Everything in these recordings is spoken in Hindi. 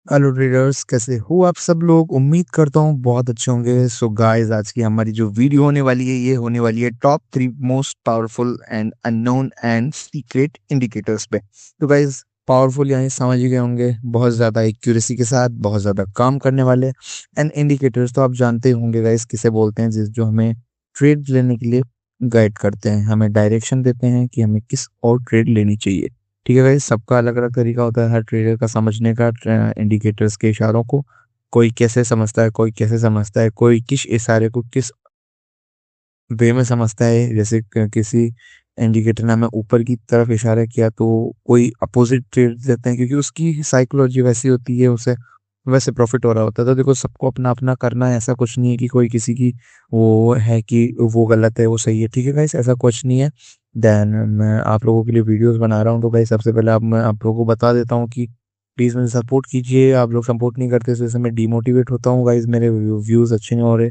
हेलो ट्रेडर्स, कैसे हो आप सब लोग। उम्मीद करता हूँ बहुत अच्छे होंगे। सो गाइस, आज की हमारी जो वीडियो होने वाली है ये होने वाली है top 3 most powerful and unknown and secret indicators पे। तो गाइस, पावरफुल यानी समझ ही गए होंगे, बहुत ज़्यादा एक्यूरेसी के साथ बहुत ज़्यादा काम करने वाले। एंड इंडिकेटर्स तो आप जानते ही होंगे गाइस किसे बोलते हैं, जिस जो हमें ट्रेड लेने के लिए गाइड करते हैं, हमें डायरेक्शन देते हैं कि हमें किस और ट्रेड लेनी चाहिए। ठीक है गाइस, सबका अलग अलग तरीका होता है हर ट्रेडर का समझने का इंडिकेटर्स के इशारों को। कोई कैसे समझता है, कोई कैसे समझता है, कोई किस इशारे को किस वे में समझता है। जैसे किसी इंडिकेटर ने हमें ऊपर की तरफ इशारा किया तो कोई अपोजिट ट्रेड देते हैं, क्योंकि उसकी साइकोलॉजी वैसी होती है, उसे वैसे प्रॉफिट हो रहा होता है। तो देखो, सबको अपना अपना करना है, ऐसा कुछ नहीं है कि कोई किसी की वो है कि वो गलत है वो सही है। ठीक है गाइस, ऐसा कुछ नहीं है। देन मैं आप लोगों के लिए वीडियोस बना रहा हूँ, तो गाइस सबसे पहले मैं आप लोगों को बता देता हूँ कि प्लीज़ मुझे सपोर्ट कीजिए। आप लोग सपोर्ट नहीं करते, इस वजह से मैं डिमोटिवेट होता हूँ गाइस, मेरे व्यूज़ अच्छे नहीं हो रहे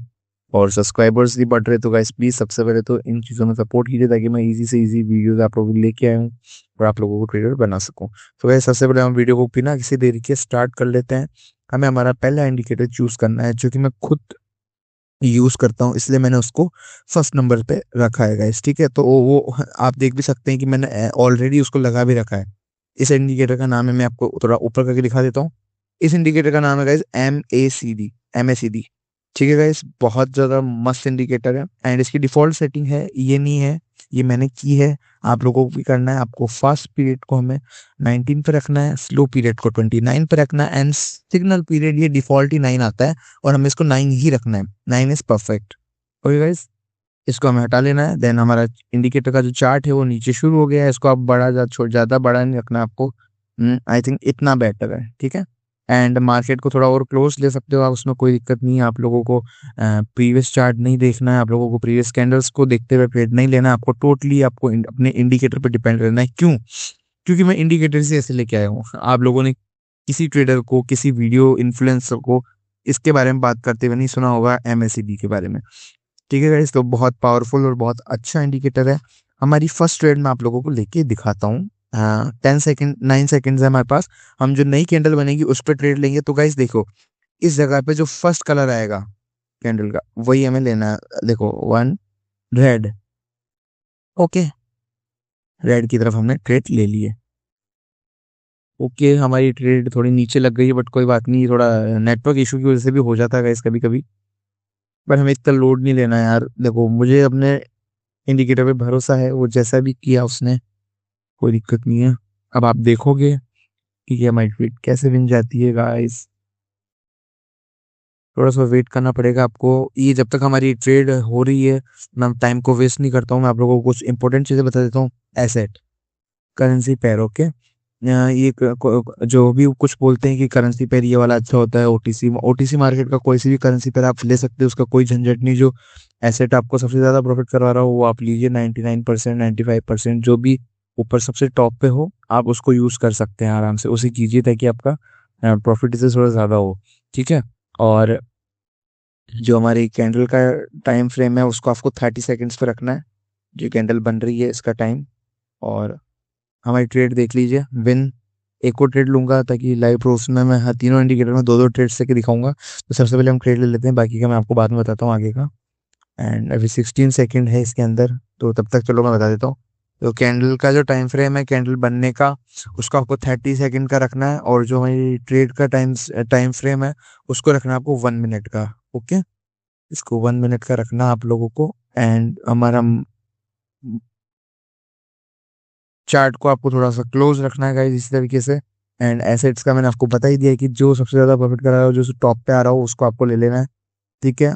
और सब्सक्राइबर्स भी बढ़ रहे। तो गाइस प्लीज सबसे पहले तो इन चीज़ों में सपोर्ट कीजिए, ताकि मैं इजी से इजी वीडियोस आप लोगों को लेके आया हूँ और आप लोगों को ट्रेडर बना सकूँ। तो गाइस सबसे पहले हम वीडियो को बिना किसी देरी के स्टार्ट कर लेते हैं। हमें हमारा पहला इंडिकेटर चूज करना है, जो कि मैं खुद यूज करता हूँ, इसलिए मैंने उसको फर्स्ट नंबर पे रखा है गाइस। ठीक है, तो वो आप देख भी सकते हैं कि मैंने ऑलरेडी उसको लगा भी रखा है। इस इंडिकेटर का नाम है, मैं आपको थोड़ा ऊपर करके दिखा देता हूँ। इस इंडिकेटर का नाम है गाइस MACD। ठीक है गाइस, बहुत ज़्यादा मस्त इंडिकेटर है एंड इसकी डिफ़ॉल्ट सेटिंग है, ये नहीं है, ये मैंने की है। आप लोगों को भी करना है। आपको फास्ट पीरियड को हमें 19 पे रखना है, स्लो पीरियड को 29 पे रखना है एंड सिग्नल पीरियड ये डिफ़ॉल्ट ही 9 आता है और हमें इसको 9 ही रखना है। 9 इज़ परफेक्ट। ओके गाइस, इसको हमें हटा लेना है। देन हमारा इंडिकेटर का जो चार्ट है वो नीचे शुरू हो गया है, इसको आप बड़ा ज़्यादा बड़ा नहीं रखना आपको। आई थिंक इतना बेटर है। ठीक है, एंड मार्केट को थोड़ा और क्लोज ले सकते हो आप, उसमें कोई दिक्कत नहीं है। आप लोगों को प्रीवियस चार्ट नहीं देखना है, आप लोगों को प्रीवियस कैंडल्स को देखते हुए ट्रेड नहीं लेना है। आपको टोटली आपको अपने इंडिकेटर पर डिपेंड रहना है। क्यों? क्योंकि मैं इंडिकेटर से ऐसे लेके आया हूँ। आप लोगों ने किसी ट्रेडर को, किसी वीडियो इन्फ्लुएंसर को इसके बारे में बात करते हुए नहीं सुना होगा, MACD के बारे में। ठीक है गाइस, तो बहुत पावरफुल और बहुत अच्छा इंडिकेटर है। हमारी फर्स्ट ट्रेड मैं आप लोगों को लेके दिखाता हूँ। 10 सेकेंड 9 सेकेंड्स है हमारे पास। हम जो नई कैंडल बनेगी उस पर ट्रेड लेंगे। तो गाइस देखो, इस जगह पे जो फर्स्ट कलर आएगा कैंडल का वही हमें लेना है। देखो, वन रेड। ओके, रेड की तरफ हमने ट्रेड ले लिए। ओके, हमारी ट्रेड थोड़ी नीचे लग गई है, बट कोई बात नहीं, थोड़ा नेटवर्क इशू की वजह से भी हो जाता है गाइस कभी कभी। पर हमें इतना लोड नहीं लेना है यार। देखो, मुझे अपने इंडिकेटर पे भरोसा है, वो जैसा भी किया उसने, कोई दिक्कत नहीं है। अब आप देखोगे कि ये हमारी ट्रेड कैसे विन जाती है गाइस। थोड़ा सा वेट करना पड़ेगा आपको। ये जब तक हमारी ट्रेड हो रही है, मैं टाइम को वेस्ट नहीं करता हूँ। मैं आप लोगों को कुछ इंपॉर्टेंट चीज़ें बता देता हूँ। Asset, currency pair. ओके, ये जो भी कुछ बोलते हैं कि करेंसी पेयर ये वाला अच्छा होता है, ओटीसी मार्केट का कोई सी भी करेंसी पेयर आप ले सकते हो, उसका कोई झंझट नहीं। जो एसेट आपको सबसे ज़्यादा प्रॉफिट करवा रहा हो वो आप लीजिए। 99%, 95% जो भी ऊपर सबसे टॉप पे हो, आप उसको यूज़ कर सकते हैं आराम से। उसे कीजिए ताकि आपका प्रॉफिट इससे थोड़ा ज़्यादा हो। ठीक है, और जो हमारी कैंडल का टाइम फ्रेम है उसको आपको 30 सेकेंड्स पे रखना है। जो कैंडल बन रही है इसका टाइम, और हमारी ट्रेड देख लीजिए। विन एक और ट्रेड लूंगा ताकि लाइव प्रूफ में मैं हर तीनों इंडिकेटर में दो दो ट्रेड से दिखाऊंगा। तो सबसे पहले हम ट्रेड ले लेते हैं, बाकी का मैं आपको बाद में बताता हूँ आगे का। एंड अभी 16 सेकेंड है इसके अंदर, तो तब तक चलो मैं बता देता हूँ। तो कैंडल का जो टाइम फ्रेम है कैंडल बनने का, उसको आपको 30 सेकेंड का रखना है, और जो हमारी ट्रेड का टाइम फ्रेम है उसको रखना है आपको 1 मिनट का। ओके, इसको 1 मिनट का रखना है आप लोगों को। एंड हमारा चार्ट को आपको थोड़ा सा क्लोज रखना है गाइस, इसी तरीके से। एंड एसेट्स का मैंने आपको बता ही दिया है कि जो सबसे ज़्यादा प्रॉफिट कर रहा हो, जो टॉप पे आ रहा हो, उसको आपको ले लेना है। ठीक है,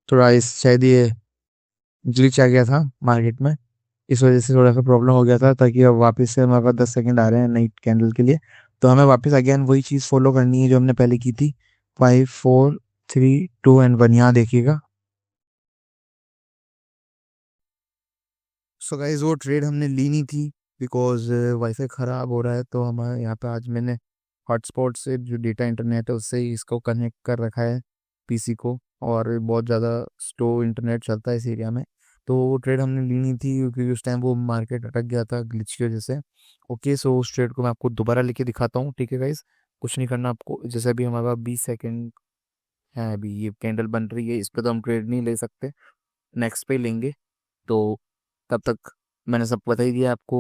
थोड़ा इस शायद ये ग्लिच आ गया था मार्केट में, इस वजह से थोड़ा सा प्रॉब्लम हो गया था। ताकि अब वापस से हमारे पास 10 सेकेंड आ रहे हैं नई कैंडल के लिए, तो हमें वापस अगेन वही चीज़ फॉलो करनी है जो हमने पहले की थी। 5 4 3 2 एंड 1, यहाँ देखिएगा। सो गाइस, वो ट्रेड हमने ली नहीं थी बिकॉज वाईफाई ख़राब हो रहा है। तो हमारे यहाँ पे आज मैंने हॉटस्पॉट से जो डेटा इंटरनेट है उससे ही इसको कनेक्ट कर रखा है पीसी को, और बहुत ज़्यादा स्लो इंटरनेट चलता है इस एरिया में। तो वो ट्रेड हमने ली नहीं थी क्योंकि उस टाइम वो मार्केट अटक गया था ग्लिच की वजह से। ओके, सो उस ट्रेड को मैं आपको दोबारा लेके दिखाता हूँ। ठीक है गाइस, कुछ नहीं करना आपको। जैसे अभी हमारे पास 20 सेकेंड है, अभी ये कैंडल बन रही है, इस पर तो हम ट्रेड नहीं ले सकते, नेक्स्ट पे लेंगे। तो तब तक मैंने सब बता ही दिया आपको।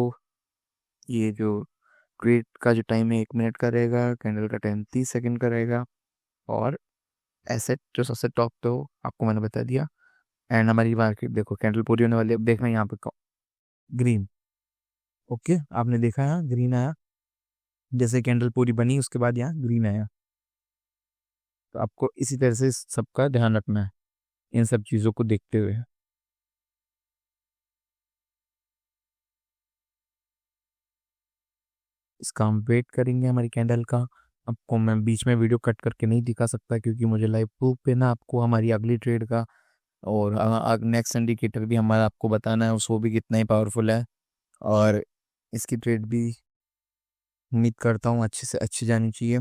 ये जो ट्रेड का जो टाइम है 1 मिनट का रहेगा, कैंडल का टाइम 30 सेकेंड का रहेगा, और एसेट जो सबसे टॉप पे हो आपको मैंने बता दिया। एंड हमारी मार्केट देखो कैंडल पूरी होने वाली है, अब देखना यहाँ पे ग्रीन। ओके, आपने देखा यहाँ ग्रीन आया, जैसे कैंडल पूरी बनी उसके बाद यहाँ ग्रीन आया। तो आपको इसी तरह से इस सबका ध्यान रखना है, इन सब चीज़ों को देखते हुए। इसका हम वेट करेंगे हमारी कैंडल का। आपको मैं बीच में वीडियो कट करके नहीं दिखा सकता, क्योंकि मुझे लाइव प्रूफ पे ना आपको हमारी अगली ट्रेड का और नेक्स्ट इंडिकेटर भी हमारा आपको बताना है, उसको भी कितना ही पावरफुल है। और इसकी ट्रेड भी उम्मीद करता हूँ अच्छे से अच्छी जानी चाहिए।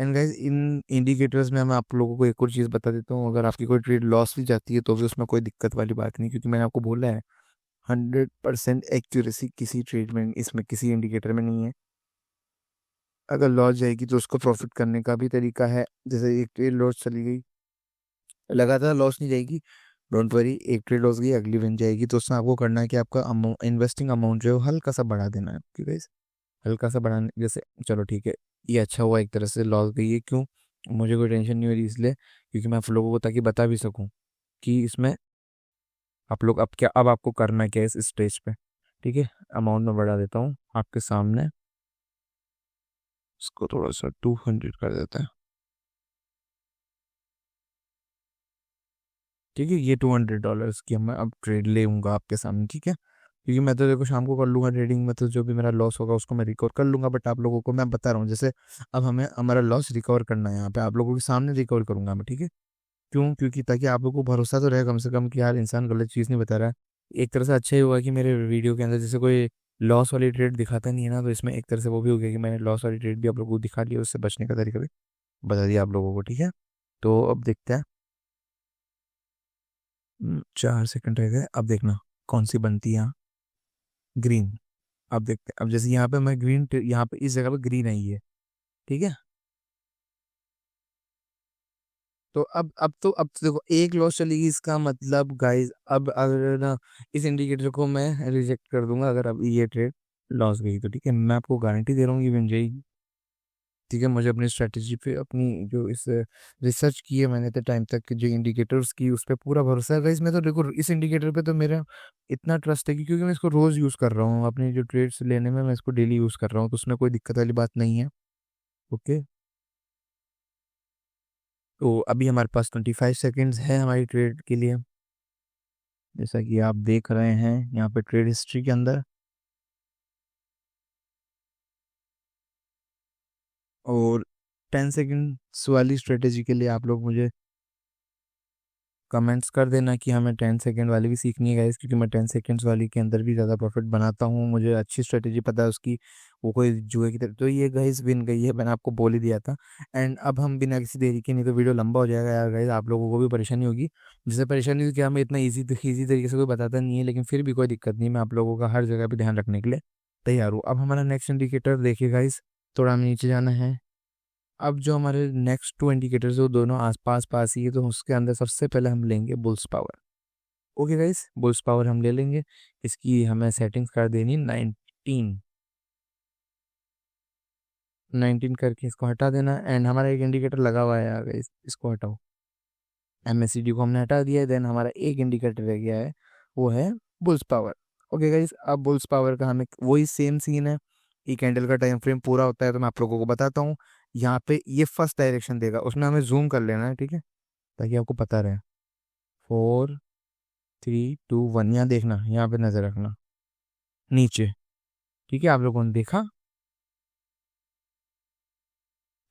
एंड गाइज इन इंडिकेटर्स में मैं आप लोगों को एक और चीज़ बता देता हूँ, अगर आपकी कोई ट्रेड लॉस भी जाती है तो भी उसमें कोई दिक्कत वाली बात नहीं, क्योंकि मैंने आपको बोला है 100% एक्यूरेसी किसी ट्रेड में, इसमें किसी इंडिकेटर में नहीं है। अगर लॉस जाएगी तो उसको प्रॉफिट करने का भी तरीका है। जैसे एक ट्रेड लॉस चली गई, लगातार लॉस नहीं जाएगी, डोंट वरी, एक ट्रेड लॉस गई अगली विन जाएगी, तो उसमें आपको करना है कि आपका इन्वेस्टिंग अमाउंट जो है वो हल्का सा बढ़ा देना है, क्योंकि हल्का सा बढ़ाने, जैसे चलो ठीक है, ये अच्छा हुआ एक तरह से लॉस गई है, क्यों, मुझे कोई टेंशन नहीं हो रही इसलिए, क्योंकि मैं आप लोगों को ताकि बता भी सकूं कि इसमें आप लोग अब क्या, अब आपको करना क्या है इस स्टेज पे। ठीक है, अमाउंट में बढ़ा देता हूँ आपके सामने, इसको थोड़ा सा 200 कर देता है। ठीक है, ये $200 की मैं अब ट्रेड ले लूँगा आपके सामने, ठीक है, क्योंकि मैं तो देखो शाम को कर लूँगा ट्रेडिंग में, तो जो भी मेरा लॉस होगा उसको मैं रिकवर कर लूँगा, बट आप लोगों को मैं बता रहा हूँ, जैसे अब हमें हमारा लॉस रिकवर करना है यहाँ पे, आप लोगों के सामने रिकवर करूँगा मैं, ठीक है। क्यों, क्योंकि ताकि आप लोगों को भरोसा तो रहे कम से कम कि यार इंसान गलत चीज़ नहीं बता रहा है। एक तरह से अच्छा ही हुआ कि मेरे वीडियो के अंदर जैसे कोई लॉस वाली ट्रेड दिखाता नहीं है ना, तो इसमें एक तरह से वो भी हो गया कि मैंने लॉस वाली ट्रेड भी आप लोगों को दिखा लिया, उससे बचने का तरीका भी बता दिया आप लोगों को, ठीक है। तो अब देखते हैं, 4 सेकंड रह गए, अब देखना कौन सी बनती है यहाँ, ग्रीन। अब देखते हैं, अब जैसे यहाँ पे मैं ग्रीन, यहाँ पे इस जगह पे ग्रीन आई है, ठीक है। तो अब तो देखो एक लॉस चलेगी, इसका मतलब गाइस अब अगर ना इस इंडिकेटर को मैं रिजेक्ट कर दूंगा, अगर अब ये ट्रेड लॉस गई तो ठीक है, मैं आपको गारंटी दे रहा हूँ ये बन जाएगी। ठीक है, मुझे अपनी स्ट्रेटेजी पे, अपनी जो इस रिसर्च की है मैंने इतने टाइम तक कि जो इंडिकेटर्स की, उस पर पूरा भरोसा है गाइस। मैं तो देखो इस इंडिकेटर पे तो मेरा इतना ट्रस्ट है कि क्योंकि मैं इसको रोज यूज कर रहा हूँ अपनी जो ट्रेड्स लेने में, मैं इसको डेली यूज कर रहा हूँ, तो उसमें कोई दिक्कत वाली बात नहीं है। ओके, तो अभी हमारे पास 25 सेकेंड्स है हमारी ट्रेड के लिए, जैसा कि आप देख रहे हैं यहाँ पे ट्रेड हिस्ट्री के अंदर। और 10 सेकेंड्स वाली स्ट्रेटेजी के लिए आप लोग मुझे कमेंट्स कर देना कि हमें 10 सेकेंड वाली भी सीखनी है गाइस, क्योंकि मैं 10 सेकेंड्स वाली के अंदर भी ज़्यादा प्रॉफिट बनाता हूँ, मुझे अच्छी स्ट्रेटेजी पता है उसकी, वो कोई जुए की तरह। तो ये गाइस विन गई है, मैंने आपको बोल ही दिया था। एंड अब हम बिना किसी देरी के, नहीं तो वीडियो लंबा हो जाएगा यार गाइस, आप लोगों को भी परेशानी होगी। जैसे परेशानी हुई कि हमें इतना ईजी तरीके से कोई बताता नहीं है, लेकिन फिर भी कोई दिक्कत नहीं, मैं आप लोगों का हर जगह पर ध्यान रखने के लिए तैयार हूँ। अब हमारा नेक्स्ट इंडिकेटर देखिए गाइस, थोड़ा हमें नीचे जाना है। अब जो हमारे नेक्स्ट 2 इंडिकेटर्स वो दोनों आस पास पास ही है, तो उसके अंदर सबसे पहले हम लेंगे bulls power. Okay guys, bulls power हम ले लेंगे, इसकी हमें सेटिंग्स कर देनी 19, 19 करके इसको हटा देना। एंड हमारा एक इंडिकेटर लगा हुआ है गाइस, इसको हटाओ, MACD को हमने हटा दिया है। देन हमारा एक इंडिकेटर रह गया है, वो है बुल्स पावर। ओके गाइस, अब बुल्स पावर का हमें वही सेम सीन है, ई कैंडल का टाइम फ्रेम पूरा होता है तो मैं आप लोगों को बताता हूँ। यहाँ पे ये फर्स्ट डायरेक्शन देगा, उसमें हमें जूम कर लेना है, ठीक है, ताकि आपको पता रहे। 4 3 2 1, यहाँ देखना, यहाँ पे नजर रखना नीचे, ठीक है, आप लोगों ने देखा,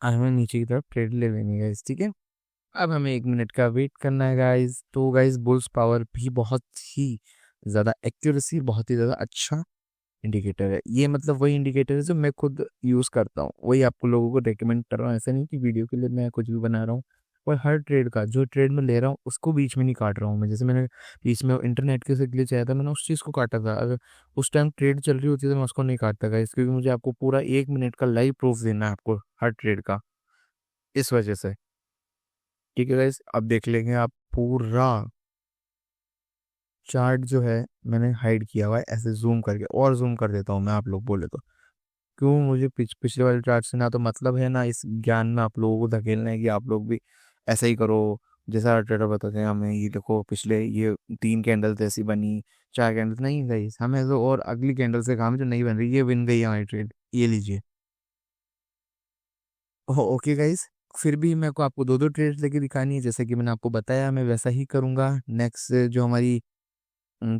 अब हमें नीचे की तरफ ट्रेड ले लेनी है गाइस, ठीक है। अब हमें 1 मिनट का वेट करना है गाइस। तो गाइस बुल्स पावर भी बहुत ही ज़्यादा एक्यूरेसी, बहुत ही ज़्यादा अच्छा इंडिकेटर है ये, मतलब वही इंडिकेटर है जो मैं खुद यूज़ करता हूँ, वही आपको लोगों को रेकमेंड कर रहा हूँ। ऐसा नहीं कि वीडियो के लिए मैं कुछ भी बना रहा हूँ, और हर ट्रेड का जो ट्रेड में ले रहा हूँ उसको बीच में नहीं काट रहा हूँ मैं। जैसे मैंने बीच में इंटरनेट के से ग्लिच आया था, मैंने उस चीज़ को काटा था, अगर उस टाइम ट्रेड चल रही होती तो मैं उसको नहीं काटता गाइस, क्योंकि मुझे आपको पूरा 1 मिनट का लाइव प्रूफ देना है आपको हर ट्रेड का। इस वजह से। ठीक है गाइस, अब देख लेंगे आप पूरा चार्ट जो है मैंने हाइड किया हुआ है ऐसे जूम करके, और जूम कर देता हूँ मैं, आप लोग बोले तो। क्यों, मुझे पिछले वाले चार्ट से ना तो मतलब है, ना इस ज्ञान में आप लोगों को धकेलना है कि आप लोग भी ऐसा ही करो जैसा ट्रेडर बताते हैं हमें। ये देखो पिछले ये 3 कैंडल ऐसी बनी, 4 कैंडल नहीं गई हमें तो, और अगली कैंडल से काम जो नहीं बन रही ये विन गई हमारी ट्रेड, ये लीजिए। ओके गाइस, फिर भी मेरे को आपको दो दो ट्रेड लेके दिखानी है, जैसे कि मैंने आपको बताया मैं वैसा ही करूंगा। नेक्स्ट जो हमारी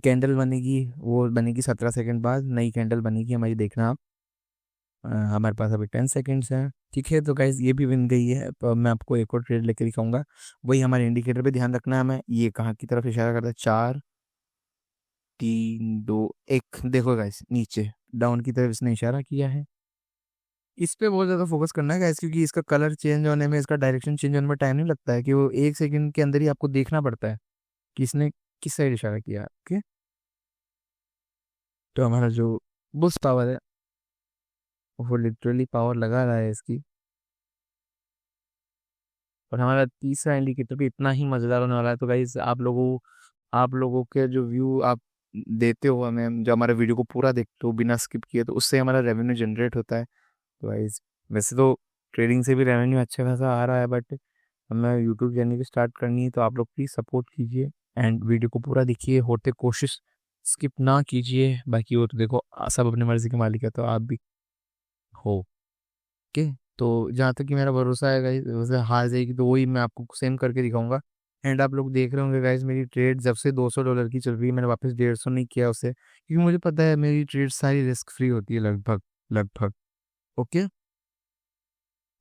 कैंडल बनेगी वो बनेगी 17 सेकंड बाद, नई कैंडल बनेगी हमारी, देखना आप। हमारे पास अभी 10 सेकेंड्स हैं। ठीक है, तो गाइज ये भी बन गई है, तो अब मैं आपको एक और ट्रेड लेकर दिखाऊंगा। वही हमारे इंडिकेटर पे ध्यान रखना है हमें, ये कहाँ की तरफ इशारा करता है, 4 3 2 1। देखो गाइज नीचे डाउन की तरफ इसने इशारा किया है। इस पे बहुत ज़्यादा फोकस करना है गाइज, क्योंकि इसका कलर चेंज होने में, इसका डायरेक्शन चेंज होने में टाइम नहीं लगता है, कि वो 1 सेकंड के अंदर ही आपको देखना पड़ता है कि इसने किस साइड इशारा किया। ओके, तो हमारा जो बुस्ट पावर है वो लिटरली पावर लगा रहा है इसकी। और हमारा तीसरा इंडिकेटर भी इतना ही मजेदार होने वाला है। तो गाइज आप लोगों के जो व्यू आप देते हो हमें, जो हमारे वीडियो को पूरा देखते हो बिना स्किप किए, तो उससे हमारा रेवेन्यू जनरेट होता है। तो गाइज वैसे तो ट्रेडिंग से भी रेवेन्यू अच्छा खासा आ रहा है, बट हमें यूट्यूब चैनल भी स्टार्ट करनी है, तो आप लोग प्लीज़ सपोर्ट कीजिए एंड वीडियो को पूरा देखिए, होते कोशिश स्किप ना कीजिए। बाकी वो तो देखो सब अपनी मर्जी के मालिक है, तो आप भी हो। ओके, तो जहाँ तक कि मेरा भरोसा है गाइस, वैसे हार जाएगी तो वही मैं आपको सेम करके दिखाऊंगा। एंड आप लोग देख रहे होंगे गाइस, मेरी ट्रेड जब से $200 की चल रही है, मैंने वापस 150 नहीं किया उसे, क्योंकि मुझे पता है मेरी ट्रेड सारी रिस्क फ्री होती है लगभग लगभग। ओके,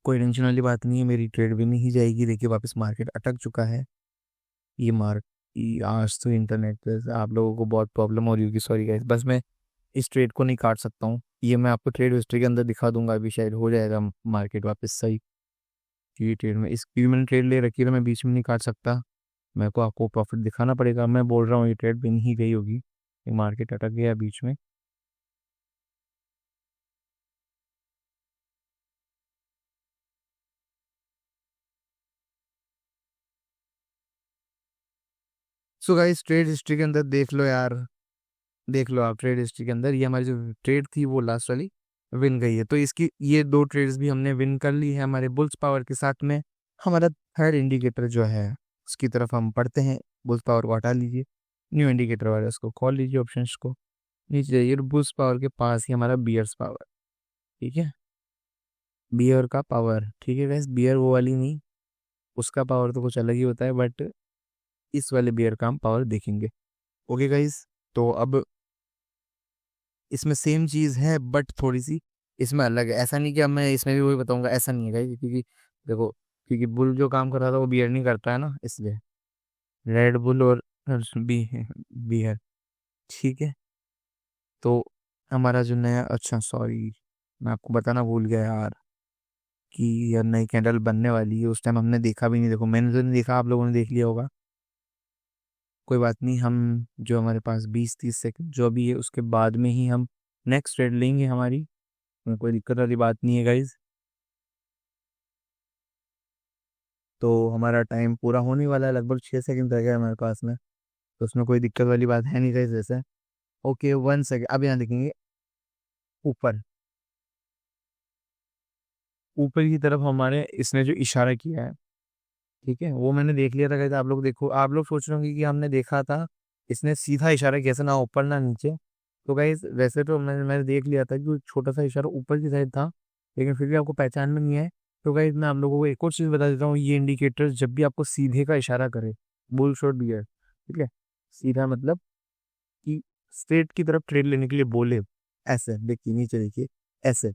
कोई टेंशन वाली बात नहीं है, मेरी ट्रेड भी नहीं जाएगी। देखिए वापस मार्केट अटक चुका है। ये मार्क आज तो इंटरनेट पे आप लोगों को बहुत प्रॉब्लम हो रही होगी, सॉरी गाइस। बस मैं इस ट्रेड को नहीं काट सकता हूँ, ये मैं आपको ट्रेड हिस्ट्री के अंदर दिखा दूंगा, अभी शायद हो जाएगा मार्केट वापस सही। ये ट्रेड में इस क्योंकि मैंने ट्रेड ले रखी है, तो मैं बीच में नहीं काट सकता, मेरे को आपको प्रॉफिट दिखाना पड़ेगा। मैं बोल रहा हूँ ये ट्रेड बिन ही गई होगी, ये मार्केट अटक गया बीच में। सो गाइस ट्रेड हिस्ट्री के अंदर देख लो यार, देख लो आप ट्रेड हिस्ट्री के अंदर, ये हमारी जो ट्रेड थी वो लास्ट वाली विन गई है। तो इसकी ये दो ट्रेड्स भी हमने विन कर ली है हमारे बुल्स पावर के साथ में। हमारा थर्ड इंडिकेटर जो है उसकी तरफ हम पढ़ते हैं। बुल्स पावर को हटा लीजिए, न्यू इंडिकेटर वाले उसको खोल लीजिए, ऑप्शंस को नीचे जाइए, बुल्स पावर के पास ही हमारा बियर्स पावर। ठीक है, बियर का पावर, ठीक है गैस, बियर वो वाली नहीं, उसका पावर तो कुछ अलग ही होता है, बट इस वाले बियर का हम पावर देखेंगे। ओके गाइस, तो अब इसमें सेम चीज़ है बट थोड़ी सी इसमें अलग है। ऐसा नहीं कि अब मैं इसमें भी वही बताऊंगा, ऐसा नहीं है गाइस, क्योंकि देखो, क्योंकि बुल जो काम कर रहा था वो बियर नहीं करता है ना, इसलिए रेड बुल और बी बियर। ठीक है, तो हमारा जो नया, अच्छा सॉरी मैं आपको बताना भूल गया यार, कि यार नई कैंडल बनने वाली है, उस टाइम हमने देखा भी नहीं। देखो मैंने तो नहीं देखा, आप लोगों ने देख लिया होगा, कोई बात नहीं। हम जो हमारे पास 20 30 सेकंड जो भी है उसके बाद में ही हम नेक्स्ट ट्रेड लेंगे हमारी, कोई दिक्कत वाली बात नहीं है गाइज। तो हमारा टाइम पूरा होने वाला है, लगभग 6 सेकंड रह गया हमारे पास में, तो उसमें कोई दिक्कत वाली बात है नहीं गाइज वैसे। ओके 1 सेकंड, अब यहाँ देखेंगे ऊपर, ऊपर की तरफ हमारे इसने जो इशारा किया है, ठीक है, वो मैंने देख लिया था गाइज। आप लोग देखो, आप लोग सोच रहे होंगे कि हमने देखा था इसने सीधा इशारा किया था, ना ऊपर ना नीचे। तो गाइज वैसे तो मैंने देख लिया था कि वो छोटा सा इशारा ऊपर की साइड था, लेकिन फिर भी आपको पहचान में नहीं है। तो गाइज मैं आप लोगों को एक और चीज़ बता देता हूँ, ये इंडिकेटर जब भी आपको सीधे का इशारा करे, बुल शॉट बियर, ठीक है, सीधा मतलब कि स्ट्रेट की तरफ ट्रेड लेने के लिए बोले, ऐसे देखिए नीचे देखिए, ऐसे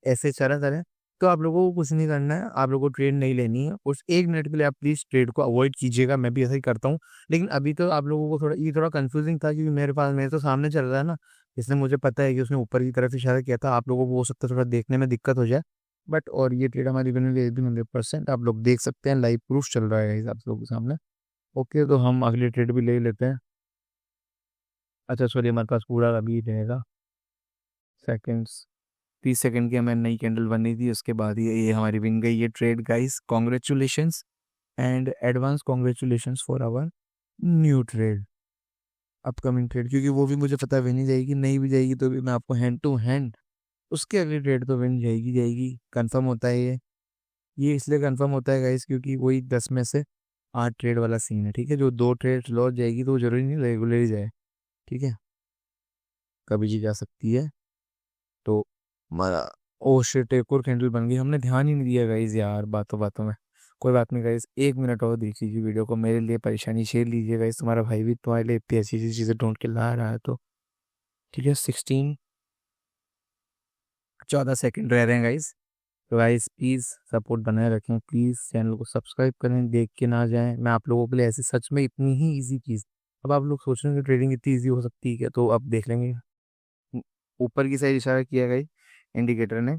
ऐसे चला चले, तो आप लोगों को कुछ नहीं करना है, आप लोगों को ट्रेड नहीं लेनी है। उस 1 मिनट के लिए आप प्लीज ट्रेड को अवॉइड कीजिएगा, मैं भी ऐसा ही करता हूँ। लेकिन अभी तो आप लोगों को थोड़ा ये थोड़ा कंफ्यूजिंग था, क्योंकि मेरे पास मेरे तो सामने चल रहा है ना, इसलिए मुझे पता है कि उसने ऊपर की तरफ इशारा किया था। आप लोगों को हो सकता है थोड़ा देखने में दिक्कत हो जाए, बट और ये ट्रेड हमारी बनने लगी एकदम 100%, आप लोग देख सकते हैं, लाइव प्रूफ चल रहा है आप लोगों के सामने। ओके, तो हम अगली ट्रेड भी ले लेते हैं। अच्छा सॉरी, हमारे पास पूरा अभी रहेगा सेकेंड्स, 30 सेकंड की हमें नई कैंडल बनी थी, उसके बाद ये हमारी विन गई ये trade guys. Congratulations and advance congratulations for our new trade, upcoming trade, क्योंकि वो भी मुझे पता है विन ही जाएगी, नहीं भी जाएगी तो भी मैं आपको हैंड टू हैंड उसके अगली ट्रेड तो विन जाएगी जाएगी, कंफर्म होता है ये इसलिए कंफर्म होता है गाइस क्योंकि वही 10 में से 8 ट्रेड वाला सीन है, ठीक है। जो 2 ट्रेड लॉस जाएगी तो वो जरूरी नहीं रेगुलर ही जाए, ठीक है, कभी भी जा सकती है। तो हमारा ओ शिट एक और कैंडल बन गई, हमने ध्यान ही नहीं दिया गाइस यार बातों बातों में। कोई बात नहीं गाइस, 1 मिनट और देख लीजिए वीडियो को, मेरे लिए परेशानी शेयर लीजिए गाइस, तुम्हारा भाई भी तुम्हारे लिए इतनी अच्छी अच्छी चीज़ें ढूंढ के ला रहा है तो ठीक है। 14 सेकंड रह रहे हैं गाइस, तो गाइस प्लीज़ सपोर्ट बनाए रखें, प्लीज़ चैनल को सब्सक्राइब करें, देख के ना जाएं। मैं आप लोगों के लिए ऐसी सच में इतनी ही इजी चीज़, अब आप लोग सोच रहे हैं कि ट्रेडिंग इतनी इजी हो सकती है क्या, तो अब देख लेंगे। ऊपर की साइड इशारा किया गाइस इंडिकेटर ने,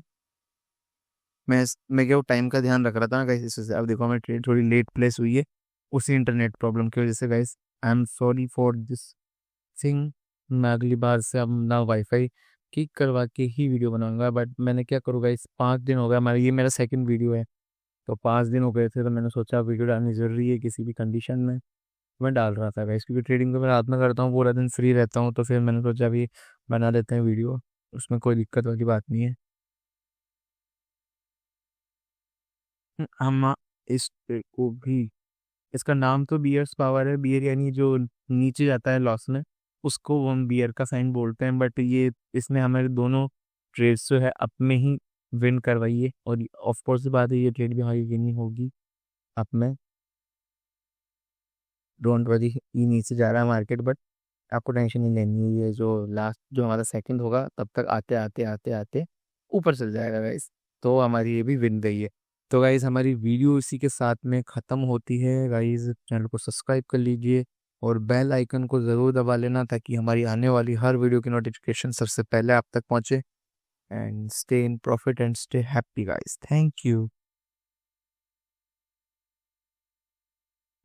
मैं क्या टाइम का ध्यान रख रहा था ना गाइस, इस वजह से अब देखो हमें ट्रेड थोड़ी लेट प्लेस हुई है उसी इंटरनेट प्रॉब्लम की वजह से guys. I am sorry for this thing. मैं अगली बार से अब ना वाईफाई ठीक करवा के ही वीडियो बनाऊंगा, बट मैंने क्या करूँगा, इस 5 दिन हो गया हमारा, ये मेरा सेकंड वीडियो है, तो 5 दिन हो गए थे तो मैंने सोचा वीडियो डालनी ज़रूरी है किसी भी कंडीशन में। मैं डाल रहा था गाइस क्योंकि ट्रेडिंग तो मैं रात में करता हूँ, पूरा दिन फ्री रहता हूँ, तो फिर मैंने सोचा अभी बना देते हैं वीडियो, उसमें कोई दिक्कत वाली बात नहीं है। हम इस को भी, इसका नाम तो बियर्स पावर है, बियर यानी जो नीचे जाता है लॉस में, उसको हम बियर का साइन बोलते हैं, बट ये इसने हमारे दोनों ट्रेड्स जो है अपने ही विन करवाई है, और ऑफ कोर्स बात है ये ट्रेड भी हमारी विन ही होगी। अब मैं डोंट वरी, ये नीचे जा रहा है मार्केट, बट आपको टेंशन नहीं लेनी है, ये जो लास्ट जो हमारा सेकंड होगा तब तक आते आते आते आते ऊपर चल जाएगा गाइस, तो हमारी ये भी विन गई है। तो गाइस हमारी वीडियो इसी के साथ में ख़त्म होती है गाइस, चैनल को सब्सक्राइब कर लीजिए और बेल आइकन को ज़रूर दबा लेना ताकि हमारी आने वाली हर वीडियो की नोटिफिकेशन सबसे पहले आप तक पहुंचे। And stay in profit and stay happy guys, thank you.